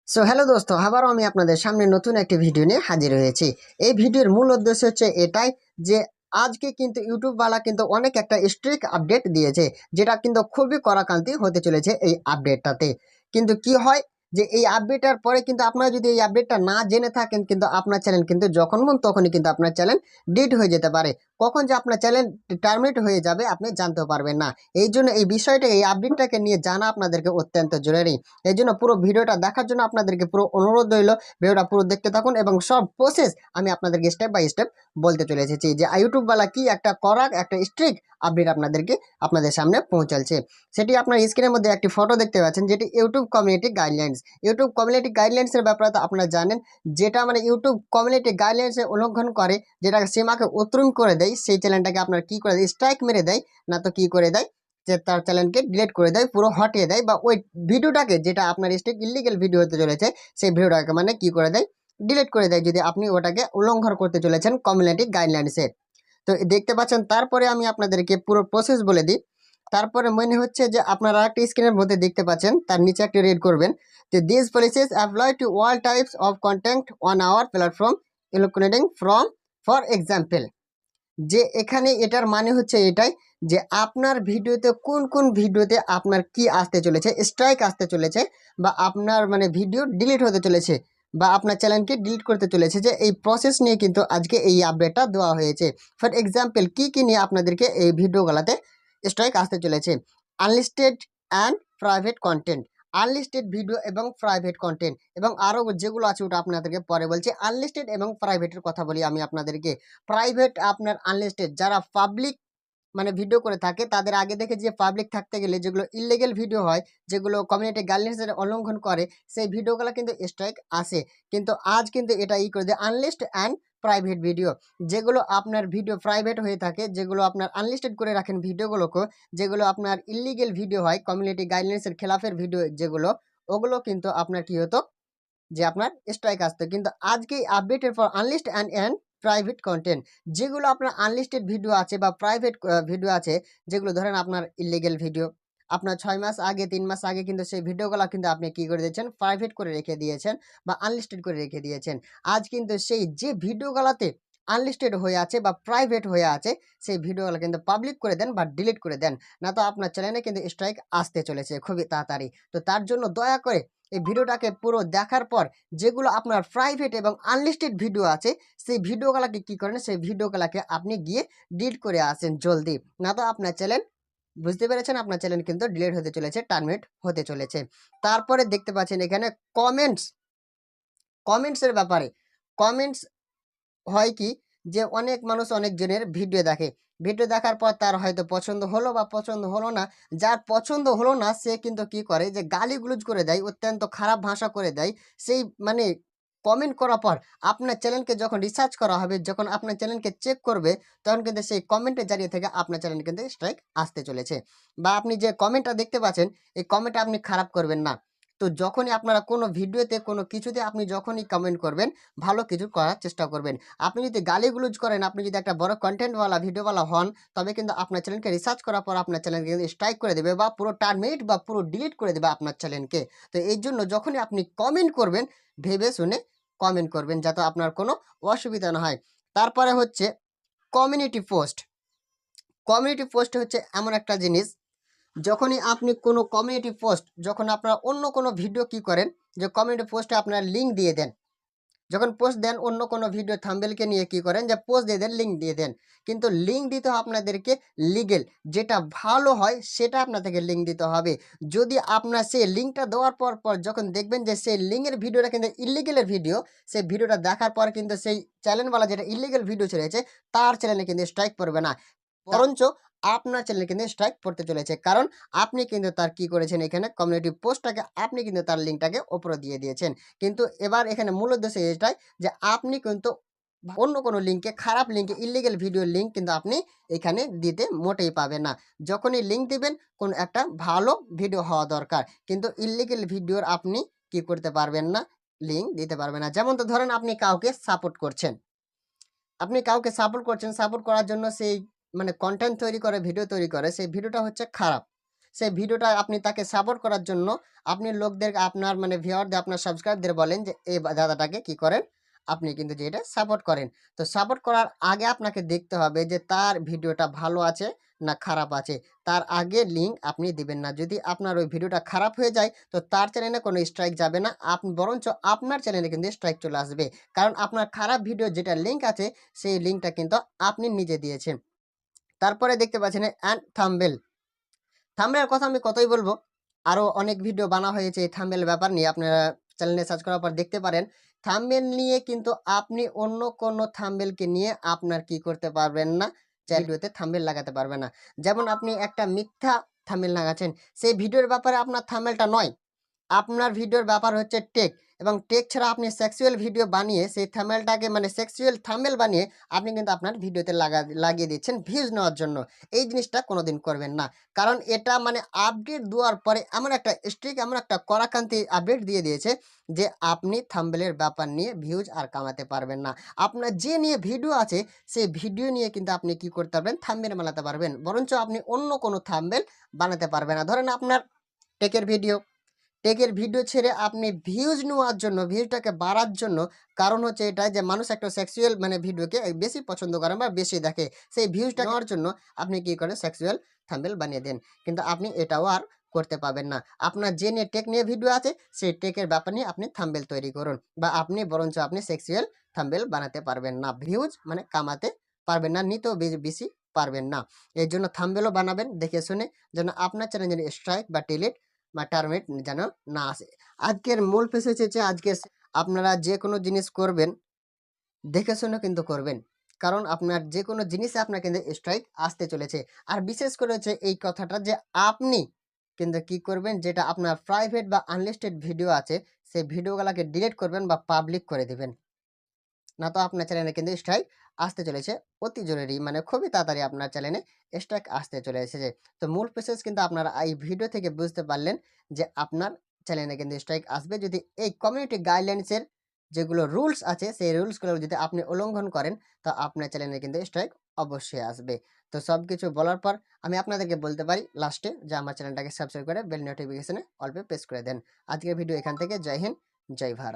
So hello দোস্ত, আবারও আমি আপনাদের সামনে নতুন একটি ভিডিও নিয়ে হাজির হয়েছি। এই ভিডিওর মূল উদ্দেশ্য হচ্ছে এটাই যে আজকে কিন্তু ইউটিউবওয়ালা কিন্তু অনেক একটা স্ট্রিক্ট আপডেট দিয়েছে, যেটা কিন্তু খুবই কড়াকান্তি হতে চলেছে এই আপডেটটাতে। কিন্তু কি হয় যে এই আপডেটের পরে কিন্তু আপনারা যদি এই আপডেটটা না জেনে থাকেন, কিন্তু আপনার চ্যানেল কিন্তু যখন মন তখনই কিন্তু আপনার চ্যানেল ডিলিট হয়ে যেতে পারে। কখন যে আপনার চ্যানেল টার্মিনেট হয়ে যাবে আপনি জানতেও পারবেন না। এই জন্য এই বিষয়টা, এই আপডেটটাকে নিয়ে জানা আপনাদেরকে অত্যন্ত জরুরি। এই জন্য পুরো ভিডিওটা দেখার জন্য আপনাদেরকে পুরো অনুরোধ রইল, ভিডিওটা পুরো দেখতে থাকুন এবং সব প্রসেস আমি আপনাদেরকে স্টেপ বাই স্টেপ বলতে চলে এসেছি যে ইউটিউবওয়ালা কি একটা কড়া একটা স্ট্রিক্ট আপডেট আপনাদের সামনে পৌঁছালছে। সেটি আপনার স্ক্রিনের মধ্যে একটি ফটো দেখতে পাচ্ছেন, যেটি YouTube community guidelines. YouTube community গাইডলাইন্সের ব্যাপারে তো আপনারা জানেন, যেটা মানে ইউটিউব কমিউনিটি গাইডলাইন্সে উল্লঙ্ঘন করে, যেটা সীমাকে অতিক্রম করে দেয়, সেই চ্যানেলটাকে আপনার কি করে দেয়, স্ট্রাইক মেরে দেয়, না তো কি করে দেয় যে তার চ্যানেলকে ডিলিট করে দেয়, পুরো হটিয়ে দেয়, বা ওই ভিডিওটাকে, যেটা আপনার স্ট্রিক ইলিগেল ভিডিও হতে চলেছে, সেই ভিডিওটাকে মানে কি করে দেয়, ডিলিট করে দেয়, যদি আপনি ওটাকে উল্লঙ্ঘন করতে চলেছেন কমিউনিটি গাইডলাইন্সে। তো দেখতে পাচ্ছেন, তারপরে আমি আপনাদেরকে পুরো প্রসেস বলে দিই। তারপরে মনে হচ্ছে যে আপনারা একটা স্ক্রিনের মধ্যে দেখতে পাচ্ছেন, তার নিচে একটা রিড করবেন যে this policies apply to all types of content on our platform including from, for example. যে এখানে এটার মানে হচ্ছে এটাই যে আপনার ভিডিওতে কোন কোন ভিডিওতে আপনার কি আসতে চলেছে, স্ট্রাইক আসতে চলেছে, বা আপনার মানে ভিডিও ডিলিট হতে চলেছে, বা আপনার চ্যানেলকে ডিলিট করতে চলেছে, যে এই প্রসেস নিয়ে কিন্তু আজকে এই আপডেটটা দেওয়া হয়েছে। ফর এক্সাম্পল কি কি নিয়ে আপনাদেরকে এই ভিডিওগুলোতে স্ট্রাইক আসতে চলেছে: unlisted and private content, unlisted video এবং প্রাইভেট কন্টেন্ট, এবং আরও যেগুলো আছে ওটা আপনাদেরকে পরে বলছি। আনলিস্টেড এবং প্রাইভেটের কথা বলি আমি আপনাদেরকে। প্রাইভেট আপনার আনলিস্টেড, যারা পাবলিক মানে ভিডিও করে থাকে, তাদের আগে দেখে যে পাবলিক থাকতে গেলে যেগুলো ইললিগেল ভিডিও হয়, যেগুলো কমিউনিটি গাইডলাইন্সের উল্লঙ্ঘন করে, সেই ভিডিওগুলো কিন্তু স্ট্রাইক আসে। কিন্তু আজ কিন্তু এটা করে দেয় আনলিস্ট অ্যান্ড প্রাইভেট ভিডিও। যেগুলো আপনার ভিডিও প্রাইভেট হয়ে থাকে, যেগুলো আপনার আনলিস্টেড করে রাখেন ভিডিওগুলোকে, যেগুলো আপনার ইললিগেল ভিডিও হয়, কমিউনিটি গাইডলাইন্সের খেলাফের ভিডিও যেগুলো, ওগুলো কিন্তু আপনার কি হতো, যে আপনার স্ট্রাইক আসতো। কিন্তু আজকে আপডেটের পর আনলিস্ট অ্যান্ড প্রাইভেট কন্টেন্ট, যেগুলো আপনার আনলিস্টেড ভিডিও আছে বা প্রাইভেট ভিডিও আছে, যেগুলো ধরেন আপনার ইলিগেল ভিডিও, আপনার 6 মাস আগে 3 মাস আগে কিন্তু সেই ভিডিওগুলো কিন্তু আপনি কি করে দিয়েছেন, প্রাইভেট করে রেখে দিয়েছেন বা আনলিস্টেড করে রেখে দিয়েছেন। আজ কিন্তু সেই যে ভিডিওগুলোতে আনলিস্টেড হয়ে আছে বা প্রাইভেট হয়ে আছে, সেই ভিডিওগুলো কিন্তু পাবলিক করে দেন বা ডিলিট করে দেন, না তো আপনার চ্যানেলে কিন্তু স্ট্রাইক আসতে চলেছে খুবই তাড়াতাড়ি। তো তার জন্য দয়া করে এই ভিডিওটাকে পুরো দেখার পর, যেগুলো আপনার প্রাইভেট এবং আনলিস্টেড ভিডিও আছে, সেই ভিডিওগুলোকে কি করেন, সেই ভিডিওগুলোকে আপনি গিয়ে ডিলিট করে আসেন জলদি, না তো আপনার চ্যানেল, বুঝতে পেরেছেন, আপনার চ্যানেল কিন্তু ডিলিট হতে চলেছে, টার্মিনেট হতে চলেছে। তারপরে দেখতে পাচ্ছেন এখানে কমেন্টস, কমেন্টসের ব্যাপারে। কমেন্টস হয় কি, যে অনেক মানুষ অনেকজনের ভিডিও দেখে, ভিডিও দেখার পর তার হয়তো পছন্দ হলো বা পছন্দ হলো না। যার পছন্দ হলো না সে কিন্তু কি করে, যে গালিগুলোজ করে দেয়, অত্যন্ত খারাপ ভাষা করে দেয়। সেই মানে কমেন্ট করার পর আপনার চ্যানেলকে যখন রিসার্চ করা হবে, যখন আপনার চ্যানেলকে চেক করবে, তখন কিন্তু সেই কমেন্টের জারিয়ে থেকে আপনার চ্যানেল কিন্তু স্ট্রাইক আসতে চলেছে। বা আপনি যে কমেন্টটা দেখতে পাচ্ছেন, এই কমেন্টটা আপনি খারাপ করবেন না। তো যখনই আপনারা কোনো ভিডিওতে কোনো কিছুতে আপনি যখনই কমেন্ট করবেন, ভালো কিছু করার চেষ্টা করবেন। আপনি যদি গালিগুলোজ করেন, আপনি যদি একটা বড় কন্টেন্টওয়ালা ভিডিওওয়ালা হন, তবে কিন্তু আপনার চ্যানেলকে রিসার্চ করার পর আপনার চ্যানেলকে কিন্তু স্ট্রাইক করে দেবে, বা পুরো টার্মিনেট বা পুরো ডিলিট করে দেবে আপনার চ্যানেলকে। তো এই জন্য যখনই আপনি কমেন্ট করবেন, ভেবে শুনে কমেন্ট করবেন, যাতে আপনার কোনো অসুবিধা না হয়। তারপরে হচ্ছে কমিউনিটি পোস্ট। কমিউনিটি পোস্ট হচ্ছে এমন একটা জিনিস, যখনই আপনি কোনো কমিউনিটি পোস্ট, যখন আপনারা অন্য কোনো ভিডিও কি করেন, যে কমিউনিটি পোস্টে আপনার লিঙ্ক দিয়ে দেন, যখন পোস্ট দেন অন্য কোনো ভিডিও থাম্বনেলকে নিয়ে কি করেন, যে পোস্ট দিয়ে দেন, লিঙ্ক দিয়ে দেন। কিন্তু লিঙ্ক দিতে হবে আপনাদেরকে লিগেল, যেটা ভালো হয় সেটা আপনাদেরকে লিঙ্ক দিতে হবে। যদি আপনার সেই লিঙ্কটা দেওয়ার পর পর যখন দেখবেন যে সেই লিঙ্কের ভিডিওটা কিন্তু ইলিগেলের ভিডিও, সেই ভিডিওটা দেখার পর কিন্তু সেই চ্যানেলওয়ালা যেটা ইলিগেল ভিডিও ছেড়েছে, তার চ্যানেলে কিন্তু স্ট্রাইক পড়বে না, বরঞ্চ আপনার চ্যানেলে কিন্তু স্ট্রাইক পড়তে চলেছে। কারণ আপনি কিন্তু তার কি করেছেন, এখানে কমিউনিটি পোস্টটাকে আপনি কিন্তু তার লিঙ্কটাকে ওপরে দিয়ে দিয়েছেন। কিন্তু এবার এখানে মূল উদ্দেশ্য এটাই যে আপনি কিন্তু অন্য কোনো লিঙ্কে, খারাপ লিঙ্কে, ইলিগেল ভিডিওর লিঙ্ক কিন্তু আপনি এখানে দিতে মোটেই পাবেন না। যখনই লিঙ্ক দিবেন, কোন একটা ভালো ভিডিও হওয়া দরকার, কিন্তু ইলিগেল ভিডিওর আপনি কি করতে পারবেন না, লিঙ্ক দিতে পারবেন না। যেমন তো ধরেন আপনি কাউকে সাপোর্ট করছেন, আপনি কাউকে সাপোর্ট করছেন, সাপোর্ট করার জন্য সেই মানে কন্টেন্ট তৈরি করে, ভিডিও তৈরি করে, সেই ভিডিওটা হচ্ছে খারাপ, সেই ভিডিওটা আপনি তাকে সাপোর্ট করার জন্য আপনি লোকদের আপনার মানে ভিউয়ারদের আপনার সাবস্ক্রাইবদের বলেন যে এই দাদাটাকে কি করেন আপনি কিন্তু যে এটা সাপোর্ট করেন। তো সাপোর্ট করার আগে আপনাকে দেখতে হবে যে তার ভিডিওটা ভালো আছে না খারাপ আছে। তার আগে লিঙ্ক আপনি দিবেন না। যদি আপনার ওই ভিডিওটা খারাপ হয়ে যায় তো তার চ্যানেলে কোনো স্ট্রাইক যাবে না। বরঞ্চ আপনার চ্যানেলে কিন্তু স্ট্রাইক চলে আসবে। কারণ আপনার খারাপ ভিডিও যেটা লিঙ্ক আছে সেই লিঙ্কটা কিন্তু আপনি নিজে দিয়েছেন। তারপরে দেখতে পাচ্ছেন থাম্বনেল। থাম্বনেলের কথা আমি কতই বলবো। আরও অনেক ভিডিও বানা হয়েছে এই থাম্বনেল ব্যাপার নিয়ে। আপনারা চ্যানেলে সার্চ করার পর দেখতে পারেন। থাম্বনেল নিয়ে কিন্তু আপনি অন্য কোনো থাম্বনেলকে নিয়ে আপনার কি করতে পারবেন না, ভিডিওতে থাম্বনেল লাগাতে পারবেন না। যেমন আপনি একটা মিথ্যা থাম্বনেল লাগাচ্ছেন, সেই ভিডিওর ব্যাপারে আপনার থাম্বনেলটা নয়। আপনার ভিডিওর ব্যাপার হচ্ছে টেক, এবং টেক ছাড়া আপনি সেক্সুয়াল ভিডিও বানিয়ে সেই থাম্বনেলটাকে মানে সেক্সুয়াল থাম্বনেল বানিয়ে আপনি কিন্তু আপনার ভিডিওতে লাগিয়ে দিচ্ছেন ভিউজ নেওয়ার জন্য। এই জিনিসটা কোনোদিন করবেন না। কারণ এটা মানে আপডেট দেওয়ার পরে এমন একটা স্ট্রিক্ট এমন একটা কড়াকান্তি আপডেট দিয়ে দিয়েছে যে আপনি থাম্বনেলের ব্যাপার নিয়ে ভিউজ আর কামাতে পারবেন না। আপনার যে নিয়ে ভিডিও আছে সেই ভিডিও নিয়ে কিন্তু আপনি কি করতে পারবেন, থাম্বনেল বানাতে পারবেন। বরঞ্চ আপনি অন্য কোনো থাম্বনেল বানাতে পারবেন না। ধরেন আপনার টেকের ভিডিও ছেড়ে আপনি ভিউজ নেওয়ার জন্য, ভিউজটাকে বাড়ার জন্য, কারণ হচ্ছে এটা যে মানুষ একটা সেক্সুয়াল মানে ভিডিওকে বেশি পছন্দ করে বা বেশি দেখে, সেই ভিউজটা নেওয়ার জন্য আপনি কি করেন সেক্সুয়াল থাম্বনেল বানিয়ে দেন। কিন্তু আপনি এটাও আর করতে পারবেন না। আপনার যে নিয়ে টেক নিয়ে ভিডিও আছে সেই টেকের ব্যাপার নিয়ে আপনি থাম্বনেল তৈরি করুন, বা আপনি বরঞ্চ আপনি সেক্সুয়াল থাম্বনেল বানাতে পারবেন না, ভিউজ মানে কামাতে পারবেন না, নিতেও বেশি পারবেন না। এর জন্য থাম্বনেলও বানাবেন দেখে শুনে, যেন আপনার চ্যানেল যেন স্ট্রাইক বা ডিলিট বা টার্মিনেট যেন না আসে। আজকের মূল পেশ হচ্ছে আজকে আপনারা যে কোনো জিনিস করবেন দেখে শুনে কিন্তু করবেন। কারণ আপনার যে কোনো জিনিসে আপনার কিন্তু স্ট্রাইক আসতে চলেছে। আর বিশেষ করে হচ্ছে এই কথাটা যে আপনি কিন্তু কি করবেন, যেটা আপনার প্রাইভেট বা আনলিস্টেড ভিডিও আছে সেই ভিডিওগুলোকে ডিলিট করবেন বা পাবলিক করে দিবেন। না তো আপনার চ্যানেলে কিন্তু স্ট্রাইক আসতে চলেছে অতি জরুরি, মানে খুবই তাড়াতাড়ি আপনার চ্যানেলে স্ট্রাইক আসতে চলে এসেছে। তো মূল প্রসেস কিন্তু আপনারা এই ভিডিও থেকে বুঝতে পারলেন যে আপনার চ্যানেলে কিন্তু স্ট্রাইক আসবে যদি এই কমিউনিটি গাইডলাইন্সের যেগুলো রুলস আছে সেই রুলসগুলো যদি আপনি উল্লঙ্ঘন করেন, তো আপনার চ্যানেলে কিন্তু স্ট্রাইক অবশ্যই আসবে। তো সব কিছু বলার পর আমি আপনাদেরকে বলতে পারি লাস্টে যে আমার চ্যানেলটাকে সাবস্ক্রাইব করে বেল নোটিফিকেশনে অল পে প্রেস করে দেন। আজকের ভিডিও এখান থেকে। জয় হিন্দ, জয় ভারত।